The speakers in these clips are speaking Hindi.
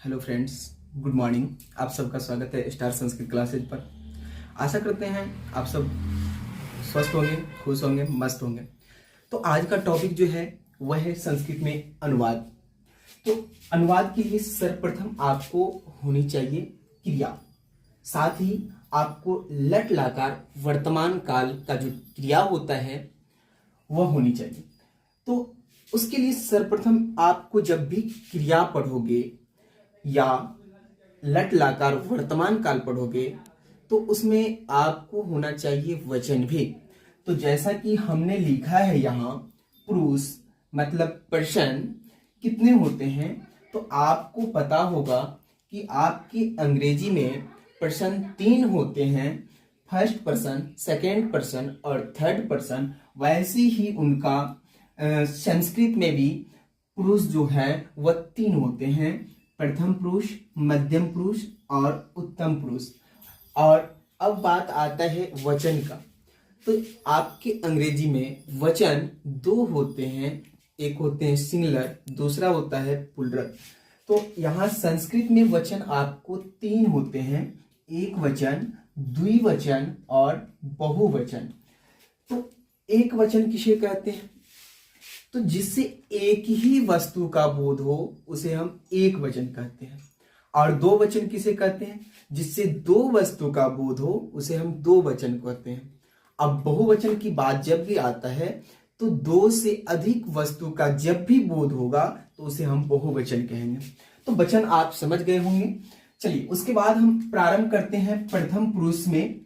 Hello friends, good morning. आप सबका स्वागत है स्टार संस्कृत क्लासेज पर। आशा करते हैं आप सब स्वस्थ होंगे, खुश होंगे, मस्त होंगे। तो आज का टॉपिक जो है वह है संस्कृत में अनुवाद। तो अनुवाद के लिए सर्वप्रथम आपको होनी चाहिए क्रिया, साथ ही आपको लट लकार वर्तमान काल का जो क्रिया होता है वह होनी चाहिए। तो उसके लिए सर्वप्रथम आपको जब भी क्रिया पढ़ोगे या लट लकार वर्तमान काल पढ़ोगे तो उसमें आपको होना चाहिए वचन भी। तो जैसा कि हमने लिखा है यहाँ, पुरुष मतलब पर्सन कितने होते हैं, तो आपको पता होगा कि आपकी अंग्रेजी में पर्सन 3 होते हैं, फर्स्ट पर्सन, सेकेंड पर्सन और थर्ड पर्सन। वैसे ही उनका संस्कृत में भी पुरुष जो है वह 3 होते हैं, प्रथम पुरुष, मध्यम पुरुष और उत्तम पुरुष। और अब बात आता है वचन का। तो आपके अंग्रेजी में वचन 2 होते हैं, एक होते हैं सिंगुलर, दूसरा होता है प्लूरल। तो यहाँ संस्कृत में वचन आपको 3 होते हैं, एक वचन, द्विवचन और बहुवचन। तो एक वचन किसे कहते हैं? तो जिससे एक ही वस्तु का बोध हो उसे हम एक वचन कहते हैं। और 2 वचन किसे कहते हैं? जिससे 2 वस्तु का बोध हो उसे हम 2 वचन कहते हैं। अब बहुवचन की बात जब भी आता है तो 2 से अधिक वस्तु का जब भी बोध होगा तो उसे हम बहुवचन कहेंगे। तो वचन आप समझ गए होंगे। चलिए उसके बाद हम प्रारंभ करते हैं प्रथम पुरुष में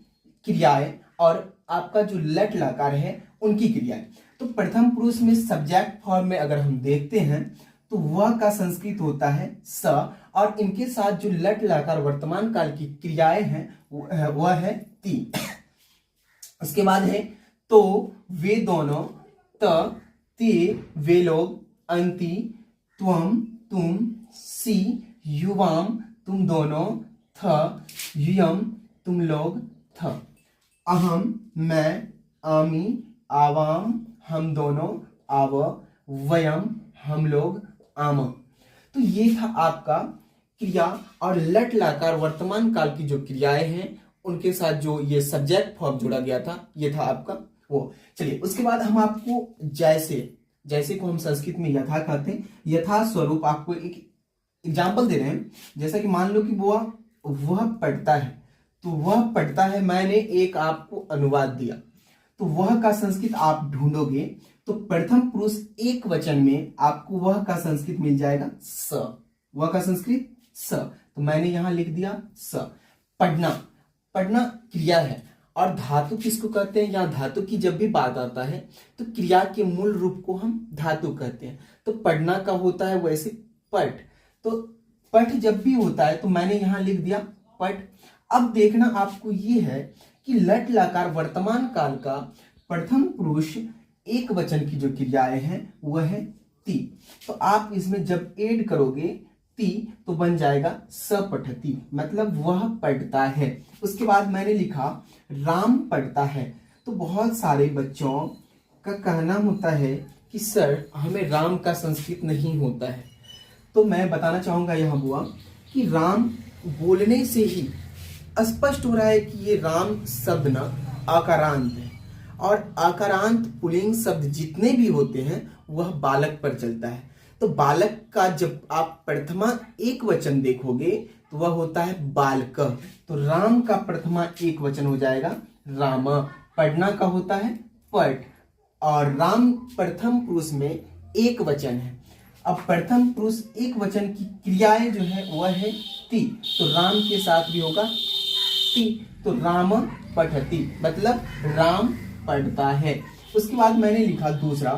क्रियाएं और आपका जो लट लकार है उनकी क्रियाएं। तो प्रथम पुरुष में सब्जेक्ट फॉर्म में अगर हम देखते हैं तो वह का संस्कृत होता है स, और इनके साथ जो लट लकार वर्तमान काल की क्रियाएं हैं वह है ती। उसके बाद है तो, वे दोनों, त, ते, वे लोग, अंति, त्वम, तुम, सी, युवाम, तुम दोनों, थ, युयम, तुम लोग, थ, अहम, मैं, आमी, आवाम, हम दोनों, आव, वयम, हम लोग, आम। तो ये था आपका क्रिया और लट लकार वर्तमान काल की जो क्रियाएं हैं उनके साथ जो ये सब्जेक्ट फॉर्म जोड़ा गया था, ये था आपका वो। चलिए उसके बाद हम आपको जैसे को हम संस्कृत में यथा कहते हैं, यथा स्वरूप आपको एक एग्जाम्पल दे रहे हैं। जैसा कि मान लो कि वह पढ़ता है, तो वह पढ़ता है, मैंने एक आपको अनुवाद दिया, तो वह का संस्कृत आप ढूंढोगे तो प्रथम पुरुष एक वचन में आपको वह का संस्कृत मिल जाएगा स, वह का संस्कृत स। तो मैंने यहां लिख दिया स। पढ़ना, पढ़ना क्रिया है। और धातु किसको कहते हैं? यहाँ धातु की जब भी बात आता है तो क्रिया के मूल रूप को हम धातु कहते हैं। तो पढ़ना का होता है वैसे पठ। तो पठ जब भी होता है तो मैंने यहां लिख दिया पठ। अब देखना आपको ये है कि लट लकार वर्तमान काल का प्रथम पुरुष एक वचन की जो क्रियाएं हैं वह है ती। तो आप इसमें जब ऐड करोगे ती तो बन जाएगा सपठती, मतलब वह पढ़ता है। उसके बाद मैंने लिखा राम पढ़ता है। तो बहुत सारे बच्चों का कहना होता है कि सर हमें राम का संस्कृत नहीं होता है। तो मैं बताना चाहूंगा यहाँ बुआ कि राम बोलने से ही स्पष्ट हो रहा है कि ये राम शब्द ना आकारांत है, और आकारांत पुल्लिंग शब्द जितने भी होते हैं वह बालक पर चलता है। तो बालक का जब आप प्रथमा एक वचन देखोगे तो वह होता है बालक। तो राम का प्रथमा एक वचन हो जाएगा राम। पढ़ना का होता है पठ, और राम प्रथम पुरुष में एक वचन है। अब प्रथम पुरुष एक वचन की क्रियाएं जो है वह है ती, तो राम के साथ भी होगा ती। तो राम पठती, मतलब राम पढ़ता है। उसके बाद मैंने लिखा दूसरा,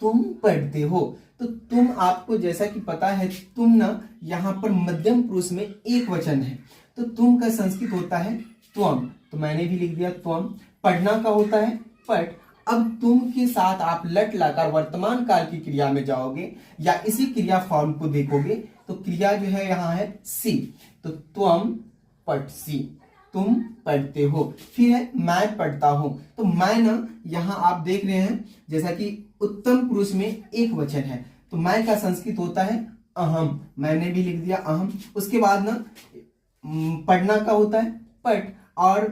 तुम पढ़ते हो। तो तुम आपको जैसा कि पता है, तुम ना यहाँ पर मध्यम पुरुष में एक वचन है, तो तुम का संस्कृत होता है त्वम। तो मैंने भी लिख दिया त्वम। पढ़ना का होता है पठ। अब तुम के साथ आप लट लकार वर्तमान काल की क्रिया में जाओगे या इसी क्रिया फॉर्म को देखोगे तो क्रिया जो है यहाँ है सी। तो त्वम पठसी, तुम पढ़ते हो। फिर है मैं पढ़ता हूं। तो मैं ना यहाँ आप देख रहे हैं जैसा कि उत्तम पुरुष में एक वचन है, तो मैं का संस्कृत होता है अहम, मैंने भी लिख दिया अहम। उसके बाद ना पढ़ना का होता है पट, और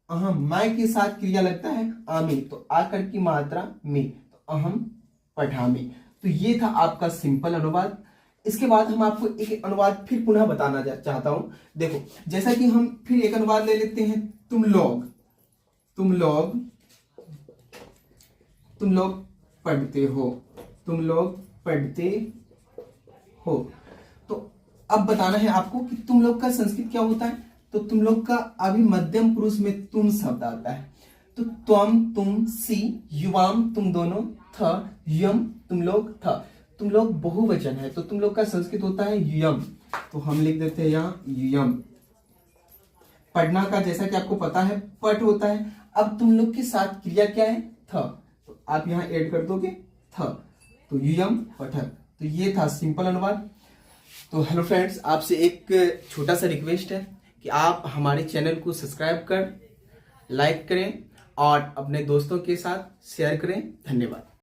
अहम मैं के साथ क्रिया लगता है आमी, तो आकर की मात्रा में, तो अहम पठामी। तो ये था आपका सिंपल अनुवाद। इसके बाद हम आपको एक अनुवाद फिर पुनः बताना चाहता हूं। देखो, जैसा कि हम फिर एक अनुवाद ले लेते हैं, तुम लोग पढ़ते हो, तुम लोग पढ़ते हो। तो अब बताना है आपको कि तुम लोग का संस्कृत क्या होता है। तो तुम लोग का अभी मध्यम पुरुष में तुम शब्द आता है। तो त्वम, तुम, सी, युवाम तुम दोनों, थ, यम तुम लोग, थ। तुम लोग बहुवचन है, तो तुम लोग का संस्कृत होता है यम, तो हम लिख देते हैं यहाँ यम। पढ़ना का जैसा कि आपको पता है पट होता है। अब तुम लोग के साथ क्रिया क्या है, थ, तो आप यहाँ ऐड कर दोगे थ, तो यम पठक। तो ये था सिंपल अनुवाद। तो हेलो फ्रेंड्स, आपसे एक छोटा सा रिक्वेस्ट है कि आप हमारे चैनल को सब्सक्राइब कर, लाइक करें और अपने दोस्तों के साथ शेयर करें। धन्यवाद।